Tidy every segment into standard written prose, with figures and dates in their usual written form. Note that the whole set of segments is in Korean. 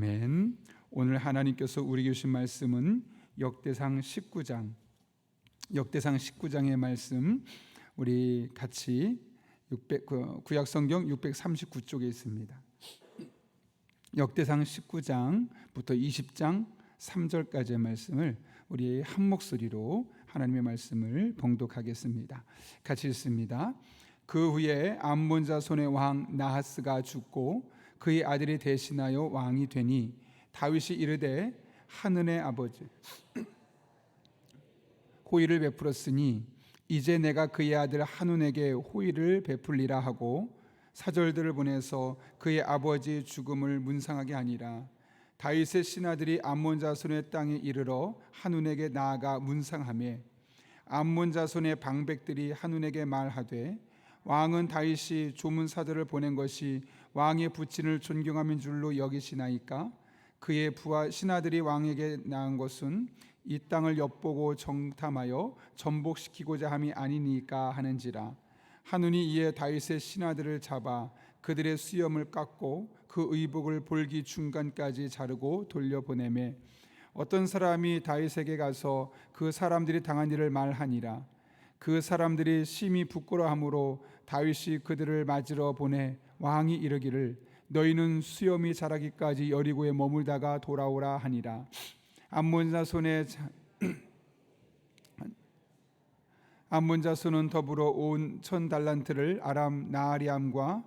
아멘. 오늘 하나님께서 우리에게 주신 말씀은 역대상 19장의 말씀, 우리 같이 구약성경 639쪽에 있습니다. 역대상 19장부터 20장 3절까지의 말씀을 우리 한 목소리로 하나님의 말씀을 봉독하겠습니다. 같이 읽습니다. 그 후에 암몬 자손의 왕 나하스가 죽고 그의 아들이 대신하여 왕이 되니 다윗이 이르되 한은의 아버지 호의를 베풀었으니 이제 내가 그의 아들 한운에게 호의를 베풀리라 하고 사절들을 보내서 그의 아버지 죽음을 문상하게 하니라. 다윗의 신하들이 암몬 자손의 땅에 이르러 한운에게 나아가 문상하매 암몬 자손의 방백들이 한운에게 말하되 왕은 다윗이 조문사들을 보낸 것이 왕의 부친을 존경함인 줄로 여기시나이까? 그의 부하 신하들이 왕에게 나은 것은 이 땅을 엿보고 정탐하여 전복시키고자 함이 아니니까 하는지라. 한운이 이에 다윗의 신하들을 잡아 그들의 수염을 깎고 그 의복을 볼기 중간까지 자르고 돌려보내매 어떤 사람이 다윗에게 가서 그 사람들이 당한 일을 말하니라. 그 사람들이 심히 부끄러워하므로 다윗이 그들을 맞으러 보내 왕이 이르기를 너희는 수염이 자라기까지 여리고에 머물다가 돌아오라 하니라. 암몬 자손은 더불어 온 1000달란트를 아람 나아리암과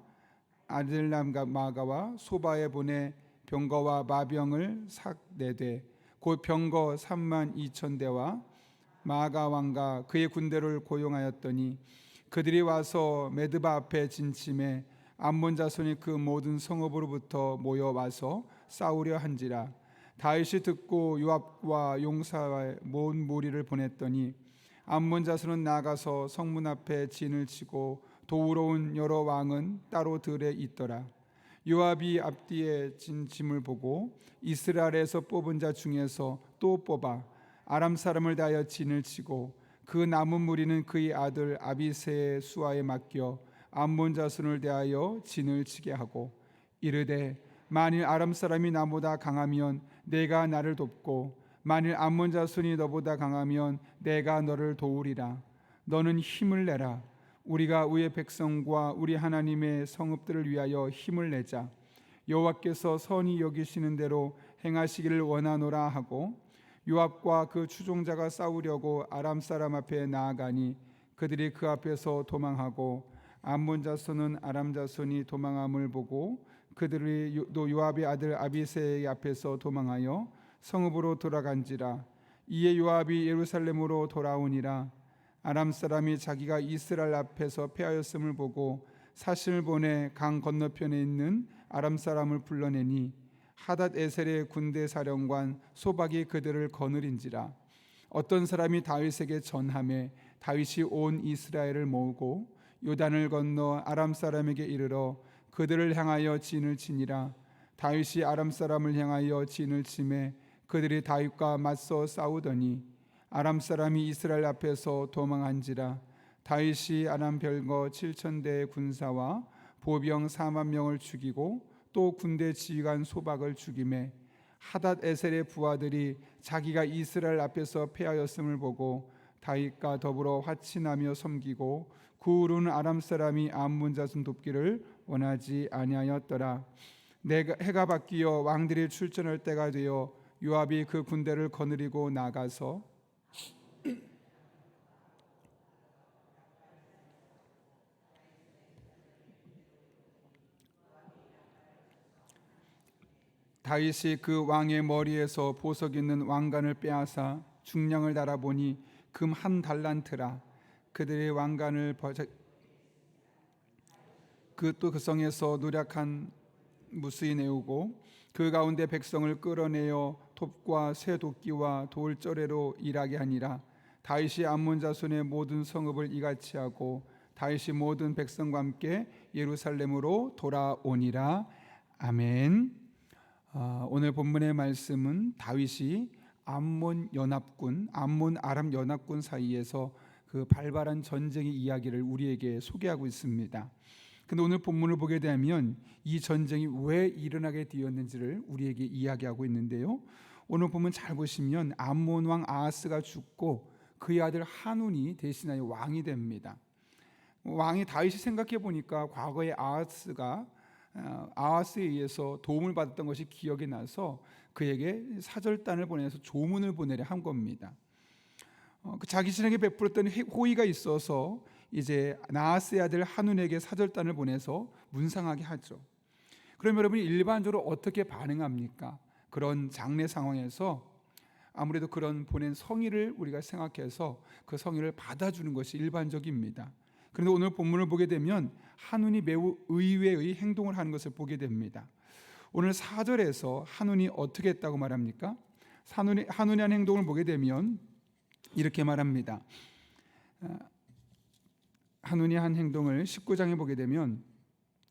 아들람과 마가와 소바에 보내 병거와 마병을 삭 내되 곧 병거 32,000대와 마가 왕과 그의 군대를 고용하였더니 그들이 와서 메드바 앞에 진침해 암몬 자손이 그 모든 성읍으로부터 모여와서 싸우려 한지라. 다윗이 듣고 요압과 용사와 온 무리를 보냈더니 암몬 자손은 나가서 성문 앞에 진을 치고 도우러 온 여러 왕은 따로 들에 있더라. 요압이 앞뒤에 진침을 보고 이스라엘에서 뽑은 자 중에서 또 뽑아 아람 사람을 대하여 진을 치고 그 남은 무리는 그의 아들 아비새의 수하에 맡겨 암몬 자손을 대하여 진을 치게 하고 이르되 만일 아람 사람이 나보다 강하면 내가 나를 돕고 만일 암몬 자손이 너보다 강하면 내가 너를 도우리라. 너는 힘을 내라. 우리가 우리의 백성과 우리 하나님의 성읍들을 위하여 힘을 내자. 여호와께서 선히 여기시는 대로 행하시기를 원하노라 하고 요압과 그 추종자가 싸우려고 아람 사람 앞에 나아가니 그들이 그 앞에서 도망하고 암몬 자손은 아람 자손이 도망함을 보고 그들이 또 요압의 아들 아비새의 앞에서 도망하여 성읍으로 돌아간지라. 이에 요압이 예루살렘으로 돌아오니라. 아람 사람이 자기가 이스라엘 앞에서 패하였음을 보고 사신을 보내 강 건너편에 있는 아람 사람을 불러내니 하닷 에셀의 군대 사령관 소박이 그들을 거느린지라. 어떤 사람이 다윗에게 전하매 다윗이 온 이스라엘을 모으고 요단을 건너 아람 사람에게 이르러 그들을 향하여 진을 치니라. 다윗이 아람 사람을 향하여 진을 치매 그들이 다윗과 맞서 싸우더니 아람 사람이 이스라엘 앞에서 도망한지라. 다윗이 아람 별거 7,000대의 군사와 보병 4만 명을 죽이고 또 군대 지휘관 소박을 죽이매 하닷 에셀의 부하들이 자기가 이스라엘 앞에서 패하였음을 보고 다윗과 더불어 화친하며 섬기고 그 후로는 아람 사람이 암몬 자손 돕기를 원하지 아니하였더라. 해가 바뀌어 왕들이 출전할 때가 되어 요압이 그 군대를 거느리고 나가서 다윗이 그 왕의 머리에서 보석 있는 왕관을 빼앗아 중량을 달아보니 금 1달란트라. 그들의 왕관을 그 성에서 노략한 무수히 내우고 그 가운데 백성을 끌어내어 톱과 새 도끼와 돌저레로 일하게 하니라. 다윗이 암몬 자손의 모든 성읍을 이같이 하고 다윗이 모든 백성과 함께 예루살렘으로 돌아오니라. 아멘. 오늘 본문의 말씀은 다윗이 암몬 아람 연합군 사이에서 그 발발한 전쟁의 이야기를 우리에게 소개하고 있습니다. 근데 오늘 본문을 보게 되면 이 전쟁이 왜 일어나게 되었는지를 우리에게 이야기하고 있는데요. 오늘 보면 잘 보시면 암몬 왕 아하스가 죽고 그의 아들 한운이 대신하여 왕이 됩니다. 왕이 다윗이 생각해 보니까 과거에 아하스에 의해서 도움을 받았던 것이 기억이 나서 그에게 사절단을 보내서 조문을 보내려 한 겁니다. 자기 신에게 베풀었던 호의가 있어서 이제 나하스의 아들 한운에게 사절단을 보내서 문상하게 하죠. 그럼 여러분이 일반적으로 어떻게 반응합니까? 그런 장례 상황에서 아무래도 그런 보낸 성의를 우리가 생각해서 그 성의를 받아주는 것이 일반적입니다. 그런데 오늘 본문을 보게 되면 한운이 매우 의외의 행동을 하는 것을 보게 됩니다. 오늘 4절에서 한운이 어떻게 했다고 말합니까? 한운이 한 행동을 보게 되면 이렇게 말합니다. 한운이 한 행동을 19장에 보게 되면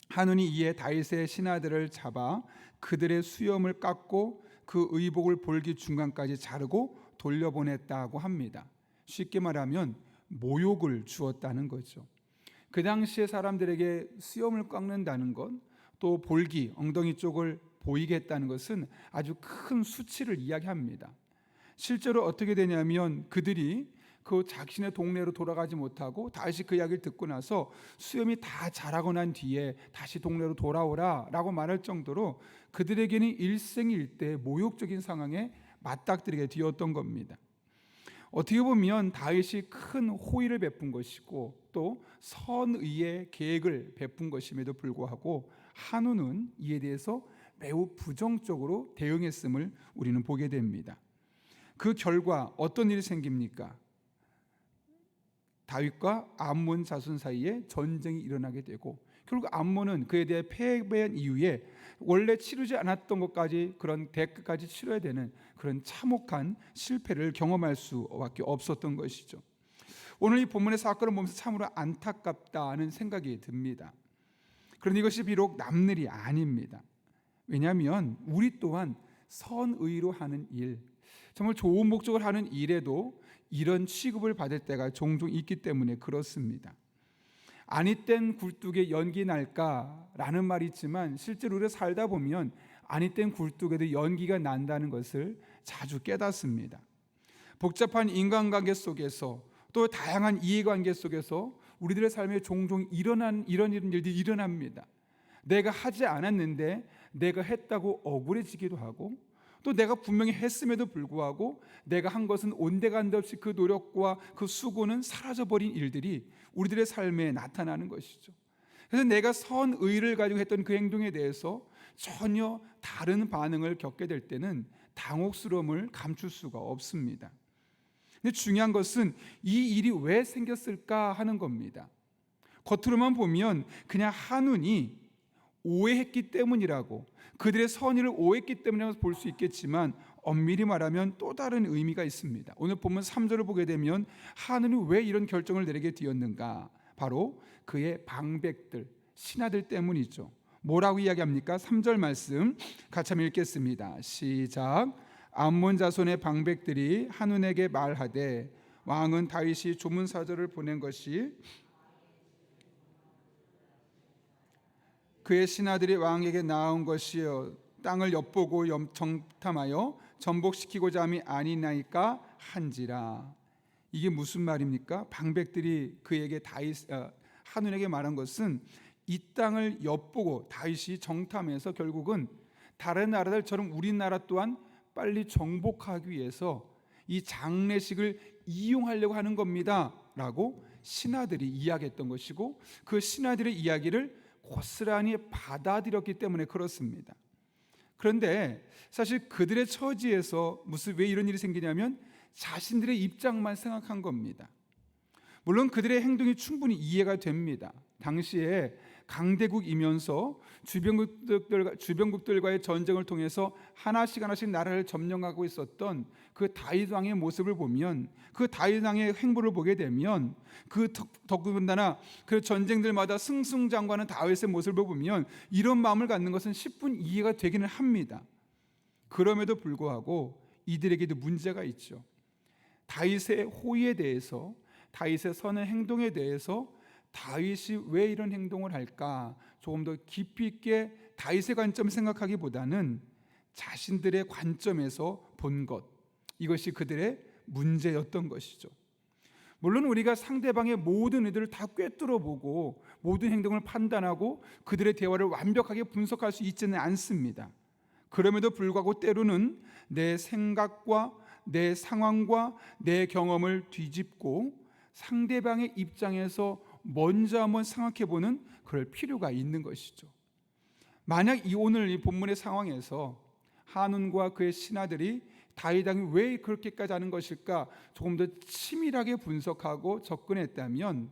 한운이 이에 다윗의 신하들을 잡아 그들의 수염을 깎고 그 의복을 볼기 중간까지 자르고 돌려보냈다고 합니다. 쉽게 말하면 모욕을 주었다는 거죠. 그 당시에 사람들에게 수염을 깎는다는 것, 또 볼기, 엉덩이 쪽을 보이게 했다는 것은 아주 큰 수치를 이야기합니다. 실제로 어떻게 되냐면 그들이 그 자신의 동네로 돌아가지 못하고 다시 그 이야기를 듣고 나서 수염이 다 자라고 난 뒤에 다시 동네로 돌아오라 라고 말할 정도로 그들에게는 일생일대 모욕적인 상황에 맞닥뜨리게 되었던 겁니다. 어떻게 보면 다윗이 큰 호의를 베푼 것이고 또 선의의 계획을 베푼 것임에도 불구하고 한운은 이에 대해서 매우 부정적으로 대응했음을 우리는 보게 됩니다. 그 결과 어떤 일이 생깁니까? 다윗과 암몬 자손 사이에 전쟁이 일어나게 되고 결국 암몬은 그에 대해 패배한 이후에 원래 치르지 않았던 것까지 그런 대가까지 치러야 되는 그런 참혹한 실패를 경험할 수밖에 없었던 것이죠. 오늘 이 본문의 사건을 보면서 참으로 안타깝다는 생각이 듭니다. 그런데 이것이 비록 남일이 아닙니다. 왜냐하면 우리 또한 선의로 하는 일, 정말 좋은 목적을 하는 일에도 이런 취급을 받을 때가 종종 있기 때문에 그렇습니다. 아니 땐 굴뚝에 연기 날까라는 말이 있지만 실제로 우리가 살다 보면 아니 땐 굴뚝에도 연기가 난다는 것을 자주 깨닫습니다. 복잡한 인간관계 속에서 또 다양한 이해관계 속에서 우리들의 삶에 종종 이런 일들이 일어납니다. 내가 하지 않았는데 내가 했다고 억울해지기도 하고 또 내가 분명히 했음에도 불구하고 내가 한 것은 온데간데 없이 그 노력과 그 수고는 사라져버린 일들이 우리들의 삶에 나타나는 것이죠. 그래서 내가 선의를 가지고 했던 그 행동에 대해서 전혀 다른 반응을 겪게 될 때는 당혹스러움을 감출 수가 없습니다. 근데 중요한 것은 이 일이 왜 생겼을까 하는 겁니다. 겉으로만 보면 그냥 한운이 오해했기 때문이라고, 그들의 선의를 오해했기 때문이라고 볼 수 있겠지만 엄밀히 말하면 또 다른 의미가 있습니다. 오늘 보면 3절을 보게 되면 한운이 왜 이런 결정을 내리게 되었는가? 바로 그의 방백들, 신하들 때문이죠. 뭐라고 이야기합니까? 3절 말씀 같이 한번 읽겠습니다. 시작. 암몬 자손의 방백들이 한운에게 말하되 왕은 다윗이 조문사절을 보낸 것이 그의 신하들이 왕에게 나온 것이요 땅을 엿보고 정탐하여 전복시키고자 함이 아니나이까 한지라. 이게 무슨 말입니까? 방백들이 그에게 한운에게 말한 것은 이 땅을 엿보고 다윗이 정탐해서 결국은 다른 나라들처럼 우리나라 또한 빨리 정복하기 위해서 이 장례식을 이용하려고 하는 겁니다 라고 신하들이 이야기했던 것이고, 그 신하들의 이야기를 고스란히 받아들였기 때문에 그렇습니다. 그런데 사실 그들의 처지에서 왜 이런 일이 생기냐면 자신들의 입장만 생각한 겁니다. 물론 그들의 행동이 충분히 이해가 됩니다. 당시에 강대국이면서 주변국들과의 전쟁을 통해서 하나씩 나라를 점령하고 있었던 그 다윗 왕의 모습을 보면, 그 다윗 왕의 행보를 보게 되면, 더군다나 그 전쟁들마다 승승장구하는 다윗의 모습을 보면 이런 마음을 갖는 것은 10분 이해가 되기는 합니다. 그럼에도 불구하고 이들에게도 문제가 있죠. 다윗의 호의에 대해서, 다윗의 선한 행동에 대해서 다윗이 왜 이런 행동을 할까? 조금 더 깊이 있게 다윗의 관점 생각하기보다는 자신들의 관점에서 본 것, 이것이 그들의 문제였던 것이죠. 물론 우리가 상대방의 모든 의도를 다 꿰뚫어 보고 모든 행동을 판단하고 그들의 대화를 완벽하게 분석할 수 있지는 않습니다. 그럼에도 불구하고 때로는 내 생각과 내 상황과 내 경험을 뒤집고 상대방의 입장에서 먼저 한번 생각해 보는 그럴 필요가 있는 것이죠. 만약 오늘 이 본문의 상황에서 한운과 그의 신하들이 다윗 왕이 왜 그렇게까지 하는 것일까 조금 더 치밀하게 분석하고 접근했다면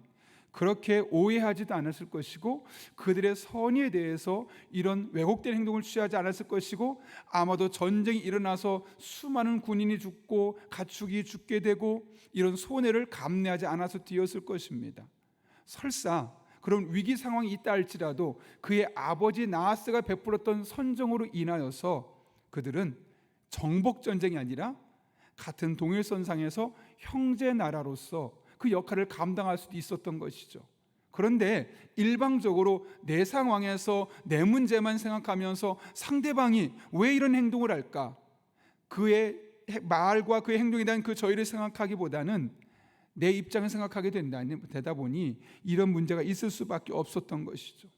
그렇게 오해하지도 않았을 것이고 그들의 선의에 대해서 이런 왜곡된 행동을 취하지 않았을 것이고 아마도 전쟁이 일어나서 수많은 군인이 죽고 가축이 죽게 되고 이런 손해를 감내하지 않아서 뛰었을 것입니다. 설사 그런 위기 상황이 있다 할지라도 그의 아버지 나하스가 베풀었던 선정으로 인하여서 그들은 정복 전쟁이 아니라 같은 동일선상에서 형제 나라로서 그 역할을 감당할 수도 있었던 것이죠. 그런데 일방적으로 내 상황에서 내 문제만 생각하면서 상대방이 왜 이런 행동을 할까? 그의 말과 그의 행동에 대한 그 저희를 생각하기보다는 내 입장을 생각하게 되다 보니 이런 문제가 있을 수밖에 없었던 것이죠.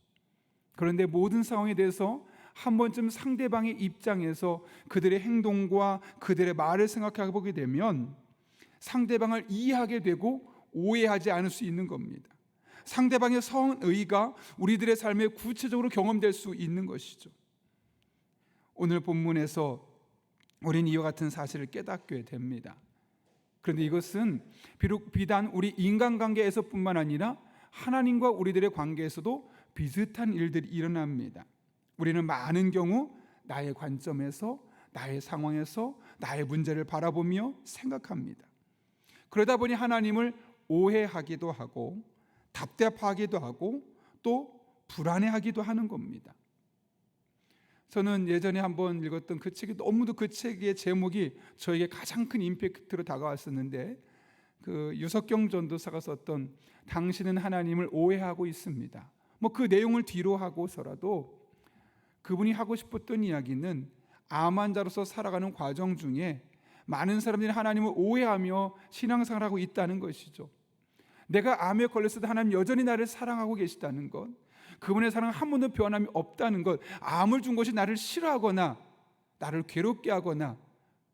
그런데 모든 상황에 대해서 한 번쯤 상대방의 입장에서 그들의 행동과 그들의 말을 생각해 보게 되면 상대방을 이해하게 되고 오해하지 않을 수 있는 겁니다. 상대방의 선의가 우리들의 삶에 구체적으로 경험될 수 있는 것이죠. 오늘 본문에서 우리는 이와 같은 사실을 깨닫게 됩니다. 그런데 이것은 비단 우리 인간관계에서뿐만 아니라 하나님과 우리들의 관계에서도 비슷한 일들이 일어납니다. 우리는 많은 경우 나의 관점에서 나의 상황에서 나의 문제를 바라보며 생각합니다. 그러다 보니 하나님을 오해하기도 하고 답답하기도 하고 또 불안해하기도 하는 겁니다. 저는 예전에 한번 읽었던 그 책이 너무도 그 책의 제목이 저에게 가장 큰 임팩트로 다가왔었는데 그 유석경 전도사가 썼던 당신은 하나님을 오해하고 있습니다. 그 내용을 뒤로 하고서라도 그분이 하고 싶었던 이야기는 암 환자로서 살아가는 과정 중에 많은 사람들이 하나님을 오해하며 신앙생활을 하고 있다는 것이죠. 내가 암에 걸렸어도 하나님 여전히 나를 사랑하고 계시다는 것, 그분의 사랑은 한 번도 변함이 없다는 것, 암을 준 것이 나를 싫어하거나 나를 괴롭게 하거나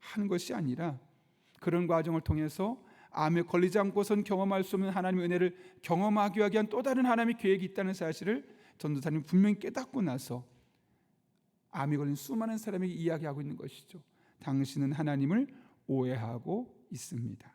하는 것이 아니라 그런 과정을 통해서 암에 걸리지 않고선 경험할 수 없는 하나님의 은혜를 경험하기 위한 또 다른 하나님의 계획이 있다는 사실을 전도사님이 분명히 깨닫고 나서 암이 걸린 수많은 사람에게 이야기하고 있는 것이죠. 당신은 하나님을 오해하고 있습니다.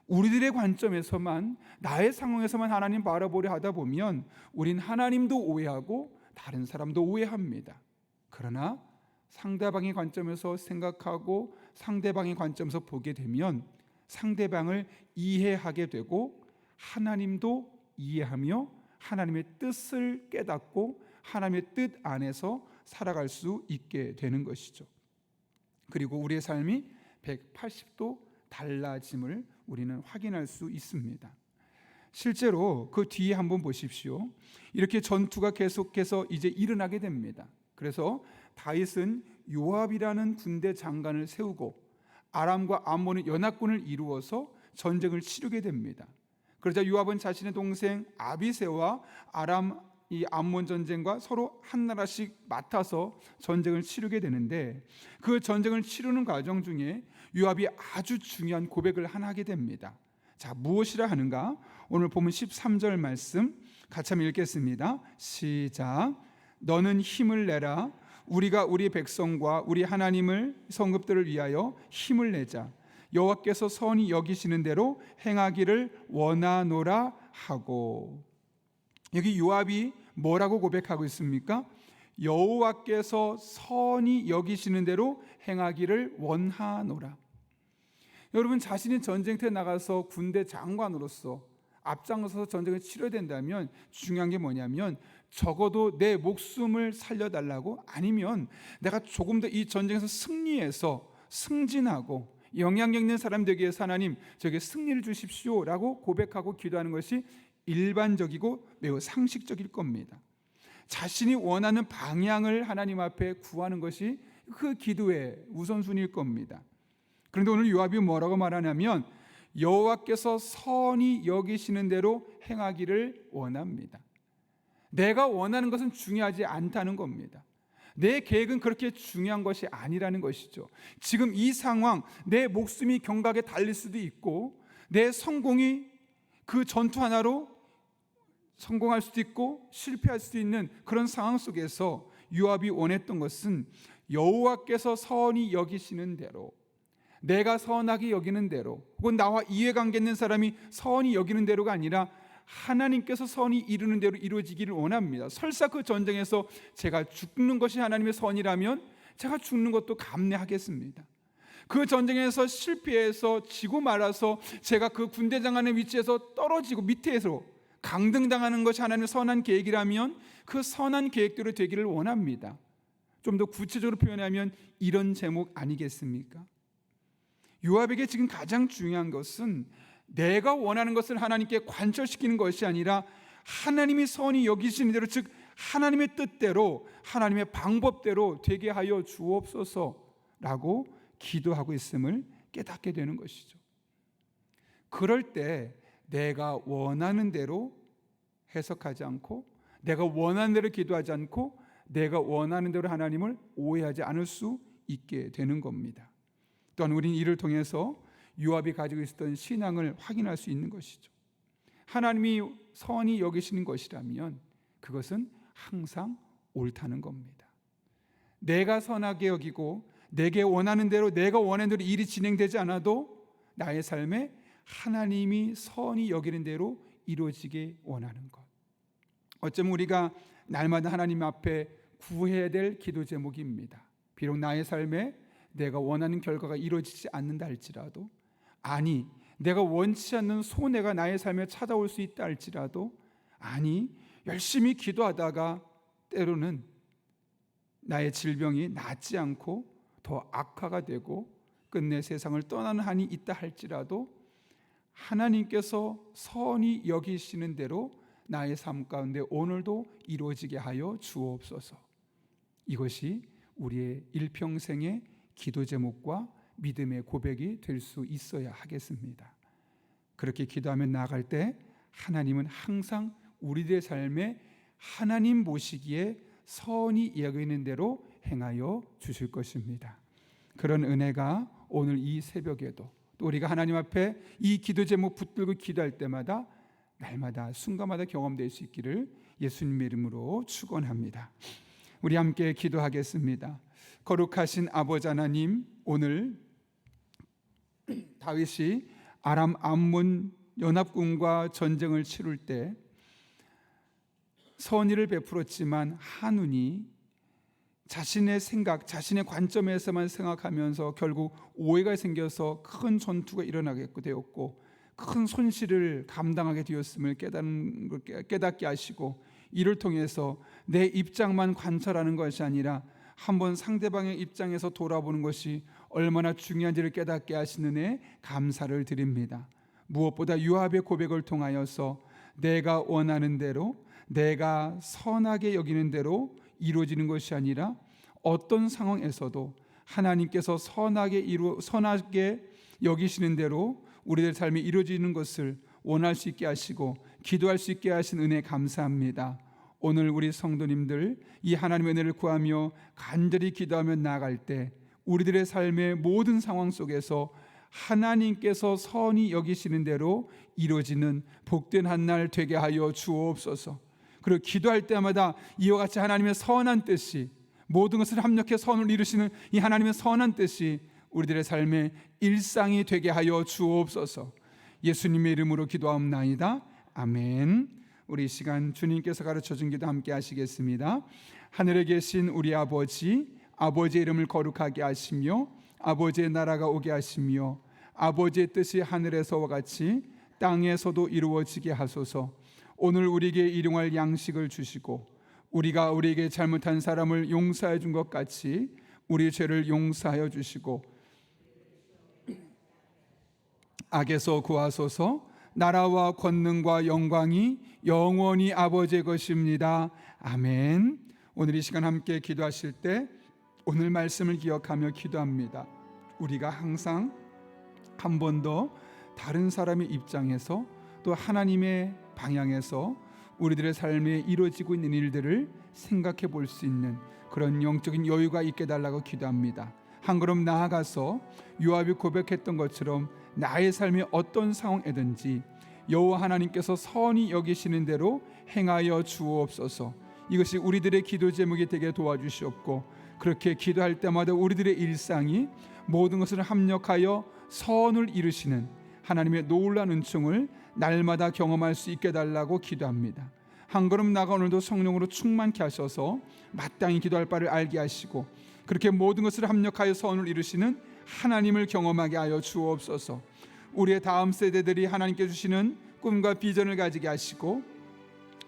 우리들의 관점에서만 나의 상황에서만 하나님 바라보려 하다 보면 우린 하나님도 오해하고 다른 사람도 오해합니다. 그러나 상대방의 관점에서 생각하고 상대방의 관점에서 보게 되면 상대방을 이해하게 되고 하나님도 이해하며 하나님의 뜻을 깨닫고 하나님의 뜻 안에서 살아갈 수 있게 되는 것이죠. 그리고 우리의 삶이 180도 달라짐을 우리는 확인할 수 있습니다. 실제로 그 뒤에 한번 보십시오. 이렇게 전투가 계속해서 이제 일어나게 됩니다. 그래서 다윗은 요압이라는 군대 장관을 세우고 아람과 암몬의 연합군을 이루어서 전쟁을 치르게 됩니다. 그러자 요압은 자신의 동생 아비새와 이 암몬 전쟁과 서로 한 나라씩 맡아서 전쟁을 치르게 되는데 그 전쟁을 치르는 과정 중에 요압이 아주 중요한 고백을 하나 하게 됩니다. 자, 무엇이라 하는가? 오늘 보면 13절 말씀 같이 한번 읽겠습니다. 시작. 너는 힘을 내라. 우리가 우리 백성과 우리 하나님을 성읍들을 위하여 힘을 내자. 여호와께서 선히 여기시는 대로 행하기를 원하노라 하고. 여기 요압이 뭐라고 고백하고 있습니까? 여호와께서 선히 여기시는 대로 행하기를 원하노라. 여러분, 자신이 전쟁터에 나가서 군대 장관으로서 앞장서서 전쟁을 치러야 된다면 중요한 게 뭐냐면 적어도 내 목숨을 살려달라고, 아니면 내가 조금 더 이 전쟁에서 승리해서 승진하고 영향력 있는 사람 되기 위해서 하나님 저에게 승리를 주십시오 라고 고백하고 기도하는 것이 일반적이고 매우 상식적일 겁니다. 자신이 원하는 방향을 하나님 앞에 구하는 것이 그 기도의 우선순위일 겁니다. 그런데 오늘 요압이 뭐라고 말하냐면 여호와께서 선히 여기시는 대로 행하기를 원합니다. 내가 원하는 것은 중요하지 않다는 겁니다. 내 계획은 그렇게 중요한 것이 아니라는 것이죠. 지금 이 상황, 내 목숨이 경각에 달릴 수도 있고 내 성공이 그 전투 하나로 성공할 수도 있고 실패할 수도 있는 그런 상황 속에서 요압이 원했던 것은 여호와께서 선히 여기시는 대로, 내가 선하게 여기는 대로, 혹은 나와 이해관계 있는 사람이 선히 여기는 대로가 아니라 하나님께서 선히 이루는 대로 이루어지기를 원합니다. 설사 그 전쟁에서 제가 죽는 것이 하나님의 선이라면 제가 죽는 것도 감내하겠습니다. 그 전쟁에서 실패해서 지고 말아서 제가 그 군대장관의 위치에서 떨어지고 밑에서 강등당하는 것이 하나님의 선한 계획이라면 그 선한 계획대로 되기를 원합니다. 좀 더 구체적으로 표현하면 이런 제목 아니겠습니까? 요압에게 지금 가장 중요한 것은 내가 원하는 것을 하나님께 관철시키는 것이 아니라 하나님이 선히 여기시는 대로, 즉 하나님의 뜻대로, 하나님의 방법대로 되게 하여 주옵소서라고 기도하고 있음을 깨닫게 되는 것이죠. 그럴 때 내가 원하는 대로 해석하지 않고, 내가 원하는 대로 기도하지 않고, 내가 원하는 대로 하나님을 오해하지 않을 수 있게 되는 겁니다. 또한 우리는 이를 통해서 요압이 가지고 있었던 신앙을 확인할 수 있는 것이죠. 하나님이 선히 여기시는 것이라면 그것은 항상 옳다는 겁니다. 내가 선하게 여기고 내게 원하는 대로, 내가 원하는 대로 일이 진행되지 않아도 나의 삶에 하나님이 선히 여기는 대로 이루어지게 원하는 것, 어쩌면 우리가 날마다 하나님 앞에 구해야 될 기도 제목입니다. 비록 나의 삶에 내가 원하는 결과가 이루어지지 않는다 할지라도, 아니 내가 원치 않는 손해가 나의 삶에 찾아올 수 있다 할지라도, 아니 열심히 기도하다가 때로는 나의 질병이 낫지 않고 더 악화가 되고 끝내 세상을 떠나는 한이 있다 할지라도 하나님께서 선히 여기시는 대로 나의 삶 가운데 오늘도 이루어지게 하여 주옵소서. 이것이 우리의 일평생의 기도 제목과 믿음의 고백이 될 수 있어야 하겠습니다. 그렇게 기도하며 나아갈 때 하나님은 항상 우리들의 삶에 하나님 보시기에 선히 여기는 대로 행하여 주실 것입니다. 그런 은혜가 오늘 이 새벽에도 또 우리가 하나님 앞에 이 기도 제목 붙들고 기도할 때마다 날마다 순간마다 경험될 수 있기를 예수님의 이름으로 축원합니다. 우리 함께 기도하겠습니다. 거룩하신 아버지 하나님, 오늘 다윗이 아람 암몬 연합군과 전쟁을 치룰 때 선의를 베풀었지만 한운이 자신의 생각, 자신의 관점에서만 생각하면서 결국 오해가 생겨서 큰 전투가 일어나게 되었고 큰 손실을 감당하게 되었음을 깨닫게 하시고, 이를 통해서 내 입장만 관찰하는 것이 아니라 한번 상대방의 입장에서 돌아보는 것이 얼마나 중요한지를 깨닫게 하시는 은혜 감사를 드립니다. 무엇보다 요압의 고백을 통하여서 내가 원하는 대로, 내가 선하게 여기는 대로 이루어지는 것이 아니라 어떤 상황에서도 하나님께서 선하게 여기시는 대로 우리들 삶이 이루어지는 것을 원할 수 있게 하시고 기도할 수 있게 하신 은혜 감사합니다. 오늘 우리 성도님들 이 하나님의 은혜를 구하며 간절히 기도하며 나아갈 때 우리들의 삶의 모든 상황 속에서 하나님께서 선히 여기시는 대로 이루어지는 복된 한 날 되게 하여 주옵소서. 그리고 기도할 때마다 이와 같이 하나님의 선한 뜻이, 모든 것을 합력해 선을 이루시는 이 하나님의 선한 뜻이 우리들의 삶의 일상이 되게 하여 주옵소서. 예수님의 이름으로 기도하옵나이다. 아멘. 우리 이 시간 주님께서 가르쳐준 기도 함께 하시겠습니다. 하늘에 계신 우리 아버지, 아버지의 이름을 거룩하게 하시며 아버지의 나라가 오게 하시며 아버지의 뜻이 하늘에서와 같이 땅에서도 이루어지게 하소서. 오늘 우리에게 일용할 양식을 주시고 우리가 우리에게 잘못한 사람을 용서해 준 것 같이 우리 죄를 용서하여 주시고 악에서 구하소서. 나라와 권능과 영광이 영원히 아버지의 것입니다. 아멘. 오늘 이 시간 함께 기도하실 때 오늘 말씀을 기억하며 기도합니다. 우리가 항상 한 번 더 다른 사람의 입장에서 또 하나님의 방향에서 우리들의 삶에 이루어지고 있는 일들을 생각해 볼 수 있는 그런 영적인 여유가 있게 달라고 기도합니다. 한 걸음 나아가서 요압이 고백했던 것처럼 나의 삶이 어떤 상황이든지 여호와 하나님께서 선히 여기시는 대로 행하여 주옵소서. 이것이 우리들의 기도 제목이 되게 도와주시옵고, 그렇게 기도할 때마다 우리들의 일상이 모든 것을 합력하여 선을 이루시는 하나님의 놀라운 은총을 날마다 경험할 수 있게 달라고 기도합니다. 한 걸음 나가 오늘도 성령으로 충만케 하셔서 마땅히 기도할 바를 알게 하시고, 그렇게 모든 것을 합력하여 선을 이루시는 하나님을 경험하게 하여 주옵소서. 우리의 다음 세대들이 하나님께 주시는 꿈과 비전을 가지게 하시고,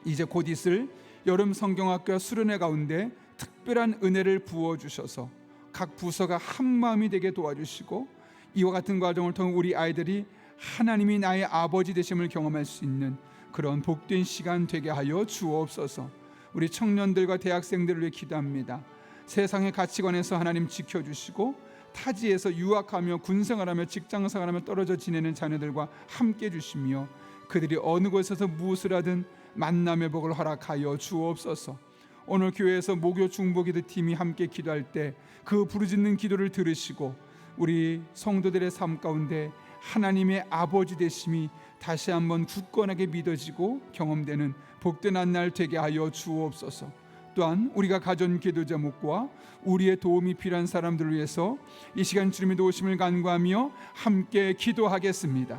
이제 곧 있을 여름 성경학교 수련회 가운데 특별한 은혜를 부어주셔서 각 부서가 한 마음이 되게 도와주시고, 이와 같은 과정을 통해 우리 아이들이 하나님이 나의 아버지 되심을 경험할 수 있는 그런 복된 시간 되게 하여 주옵소서. 우리 청년들과 대학생들을 위해 기도합니다. 세상의 가치관에서 하나님 지켜주시고, 타지에서 유학하며 군생활하며 직장생활하며 떨어져 지내는 자녀들과 함께 주시며, 그들이 어느 곳에서 무엇을 하든 만남의 복을 허락하여 주옵소서. 오늘 교회에서 목요 중보기도 팀이 함께 기도할 때 그 부르짖는 기도를 들으시고, 우리 성도들의 삶 가운데 하나님의 아버지 되심이 다시 한번 굳건하게 믿어지고 경험되는 복된 한 날 되게 하여 주옵소서. 또한 우리가 가진 기도 제목과 우리의 도움이 필요한 사람들을 위해서 이 시간 주님의 도우심을 간구하며 함께 기도하겠습니다.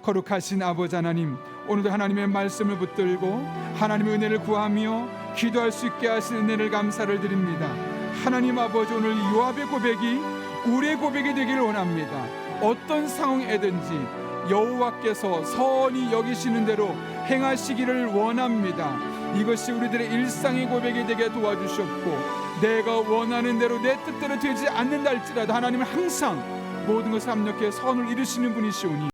거룩하신 아버지 하나님, 오늘도 하나님의 말씀을 붙들고 하나님의 은혜를 구하며 기도할 수 있게 하신 은혜를 감사를 드립니다. 하나님 아버지, 오늘 요압의 고백이 우리의 고백이 되기를 원합니다. 어떤 상황이든지 여호와께서 선히 여기시는 대로 행하시기를 원합니다. 이것이 우리들의 일상의 고백이 되게 도와주셨고, 내가 원하는 대로 내 뜻대로 되지 않는다 할지라도 하나님은 항상 모든 것을 합력해 선을 이루시는 분이시오니